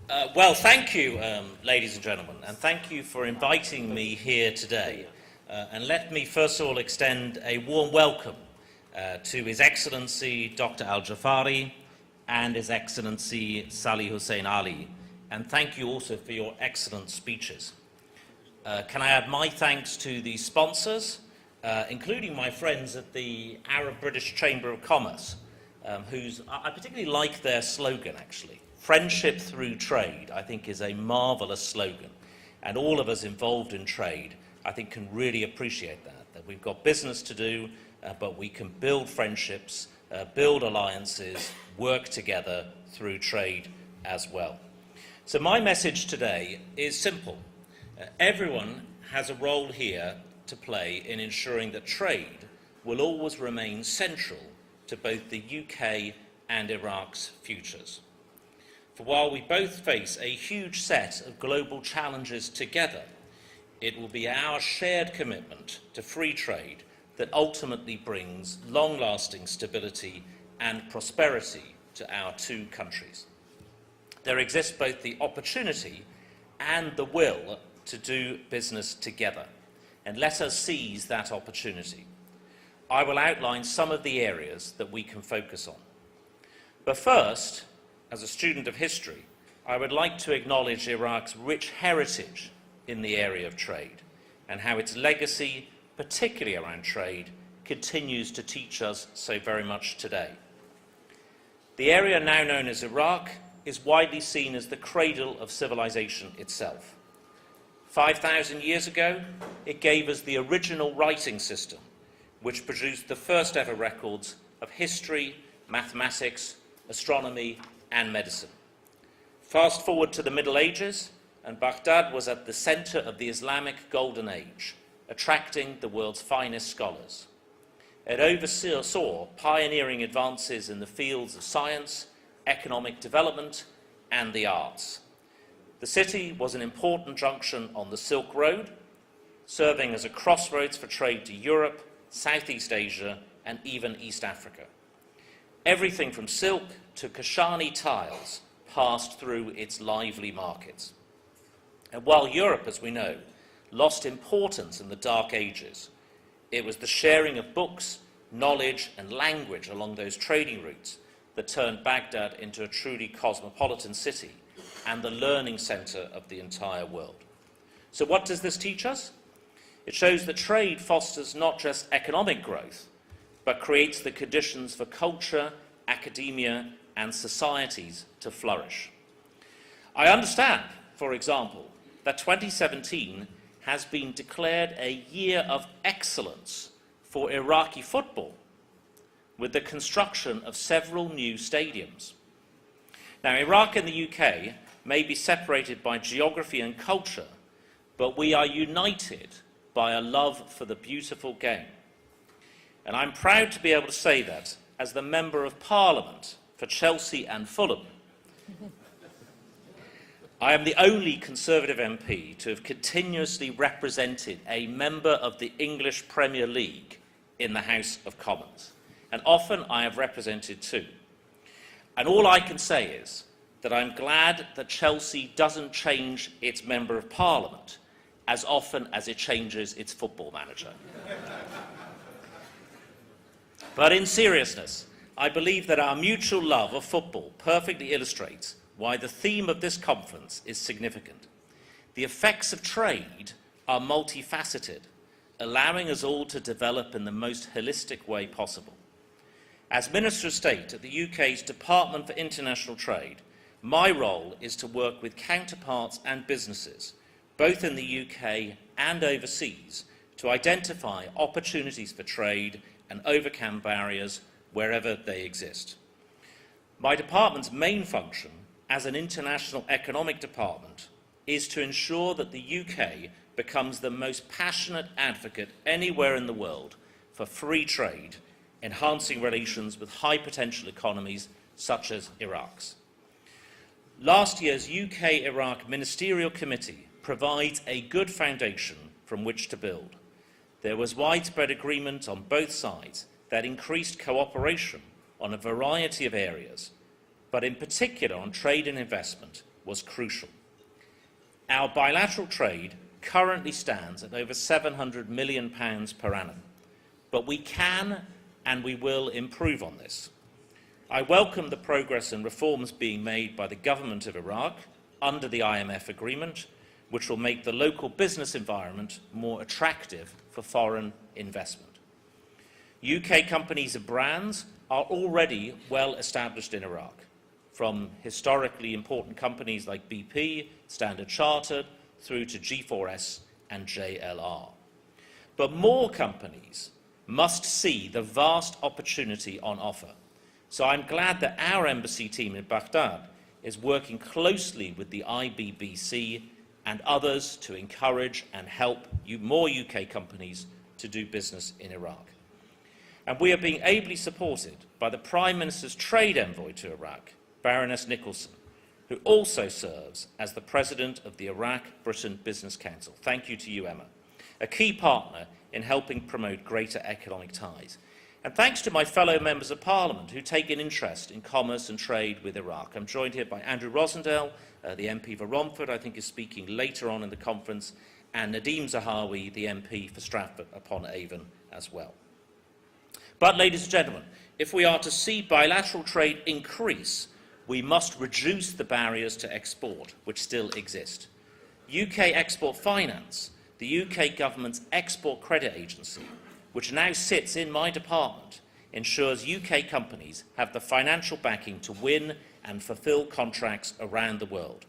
Well, thank you, ladies and gentlemen, and thank you for inviting me here today. And let me first of all extend a warm welcome to His Excellency Dr. Al-Jafari and His Excellency Salih Hussein Ali. And thank you also for your excellent speeches. Can I add my thanks to the sponsors, including my friends at the Arab British Chamber of Commerce, I particularly like their slogan, actually. Friendship through trade, I think, is a marvellous slogan. And all of us involved in trade, I think, can really appreciate that we've got business to do, but we can build friendships, build alliances, work together through trade as well. So my message today is simple. Everyone has a role here to play in ensuring that trade will always remain central to both the UK and Iraq's futures. For while we both face a huge set of global challenges together, it will be our shared commitment to free trade that ultimately brings long-lasting stability and prosperity to our two countries. There exists both the opportunity and the will to do business together, and let us seize that opportunity. I will outline some of the areas that we can focus on. But first, as a student of history, I would like to acknowledge Iraq's rich heritage in the area of trade and how its legacy, particularly around trade, continues to teach us so very much today. The area now known as Iraq is widely seen as the cradle of civilization itself. 5,000 years ago, it gave us the original writing system, which produced the first ever records of history, mathematics, astronomy, and medicine. Fast forward to the Middle Ages, and Baghdad was at the center of the Islamic Golden Age, attracting the world's finest scholars. It oversaw pioneering advances in the fields of science, economic development, and the arts. The city was an important junction on the Silk Road, serving as a crossroads for trade to Europe, Southeast Asia, and even East Africa. Everything from silk to Kashani tiles passed through its lively markets. And while Europe, as we know, lost importance in the Dark Ages, it was the sharing of books, knowledge, and language along those trading routes that turned Baghdad into a truly cosmopolitan city and the learning center of the entire world. So what does this teach us? It shows that trade fosters not just economic growth, but creates the conditions for culture, academia, and societies to flourish. I understand, for example, that 2017 has been declared a year of excellence for Iraqi football, with the construction of several new stadiums. Now, Iraq and the UK may be separated by geography and culture, but we are united by a love for the beautiful game. And I'm proud to be able to say that as the Member of Parliament for Chelsea and Fulham. I am the only Conservative MP to have continuously represented a member of the English Premier League in the House of Commons, and often I have represented two. And all I can say is that I'm glad that Chelsea doesn't change its Member of Parliament as often as it changes its football manager. But in seriousness, I believe that our mutual love of football perfectly illustrates why the theme of this conference is significant. The effects of trade are multifaceted, allowing us all to develop in the most holistic way possible. As Minister of State at the UK's Department for International Trade, my role is to work with counterparts and businesses, both in the UK and overseas, to identify opportunities for trade and overcome barriers wherever they exist. My department's main function as an international economic department is to ensure that the UK becomes the most passionate advocate anywhere in the world for free trade, enhancing relations with high potential economies such as Iraq's. Last year's UK-Iraq Ministerial Committee provides a good foundation from which to build. There was widespread agreement on both sides that increased cooperation on a variety of areas, but in particular on trade and investment, was crucial. Our bilateral trade currently stands at over £700 million per annum, but we can and we will improve on this. I welcome the progress and reforms being made by the government of Iraq under the IMF agreement, which will make the local business environment more attractive for foreign investment. UK companies and brands are already well established in Iraq, from historically important companies like BP, Standard Chartered, through to G4S and JLR. But more companies must see the vast opportunity on offer. So I'm glad that our embassy team in Baghdad is working closely with the IBBC and others to encourage and help more UK companies to do business in Iraq. And we are being ably supported by the Prime Minister's trade envoy to Iraq, Baroness Nicholson, who also serves as the President of the Iraq-Britain Business Council. Thank you to you, Emma, a key partner in helping promote greater economic ties. And thanks to my fellow members of Parliament who take an interest in commerce and trade with Iraq. I'm joined here by Andrew Rosendale, the MP for Romford, I think is speaking later on in the conference, and Nadeem Zahawi, the MP for Stratford-upon-Avon as well. But, ladies and gentlemen, if we are to see bilateral trade increase, we must reduce the barriers to export, which still exist. UK Export Finance, the UK government's export credit agency, which now sits in my department, ensures UK companies have the financial backing to win and fulfil contracts around the world.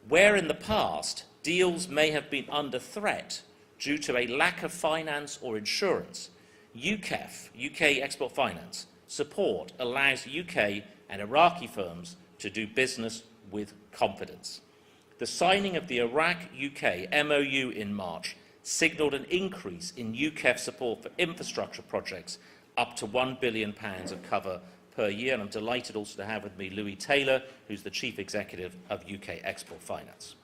Where in the past deals may have been under threat due to a lack of finance or insurance, UKEF, UK Export Finance, support allows UK and Iraqi firms to do business with confidence. The signing of the Iraq-UK MOU in March signalled an increase in UKEF support for infrastructure projects up to £1 billion of cover per year, and I'm delighted also to have with me Louis Taylor, who's the Chief Executive of UK Export Finance.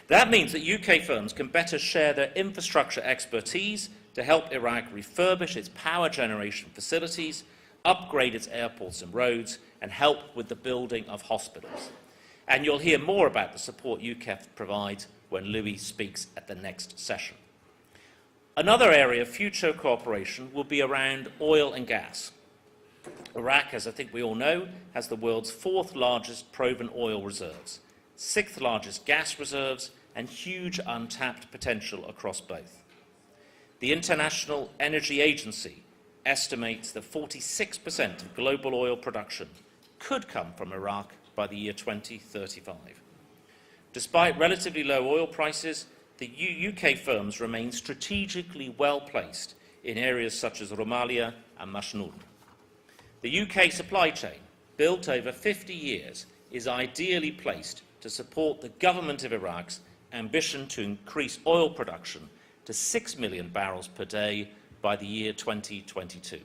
That means that UK firms can better share their infrastructure expertise to help Iraq refurbish its power generation facilities, upgrade its airports and roads, and help with the building of hospitals. And you'll hear more about the support UKEF provides when Louis speaks at the next session. Another area of future cooperation will be around oil and gas. Iraq, as I think we all know, has the world's fourth largest proven oil reserves, sixth largest gas reserves, and huge untapped potential across both. The International Energy Agency estimates that 46% of global oil production could come from Iraq by the year 2035. Despite relatively low oil prices, the UK firms remain strategically well placed in areas such as Rumalia and Mashnun. The UK supply chain, built over 50 years, is ideally placed to support the government of Iraq's ambition to increase oil production to 6 million barrels per day by the year 2022.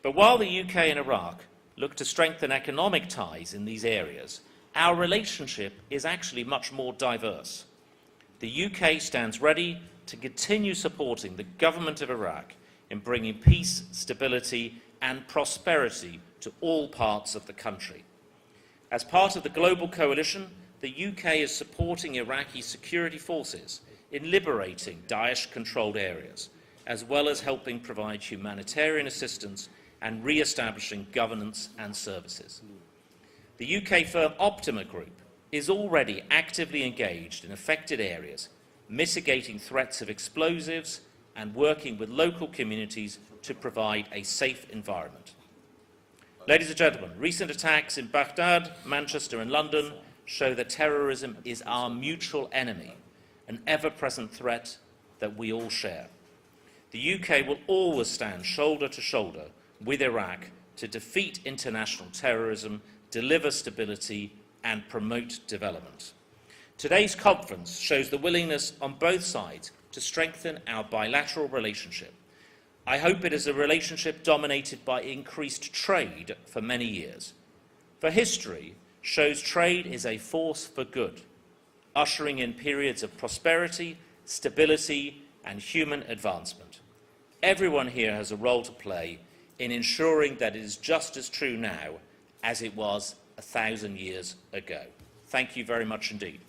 But while the UK and Iraq look to strengthen economic ties in these areas, our relationship is actually much more diverse. The UK stands ready to continue supporting the government of Iraq in bringing peace, stability, and prosperity to all parts of the country. As part of the global coalition, the UK is supporting Iraqi security forces in liberating Daesh-controlled areas, as well as helping provide humanitarian assistance and re-establishing governance and services. The UK firm Optima Group is already actively engaged in affected areas, mitigating threats of explosives and working with local communities to provide a safe environment. Ladies and gentlemen, recent attacks in Baghdad, Manchester and London show that terrorism is our mutual enemy, an ever-present threat that we all share. The UK will always stand shoulder to shoulder with Iraq to defeat international terrorism, deliver stability and promote development. Today's conference shows the willingness on both sides to strengthen our bilateral relationship. I hope it is a relationship dominated by increased trade for many years. For history shows trade is a force for good, ushering in periods of prosperity, stability and human advancement. Everyone here has a role to play in ensuring that it is just as true now as it was 1,000 years ago. Thank you very much indeed.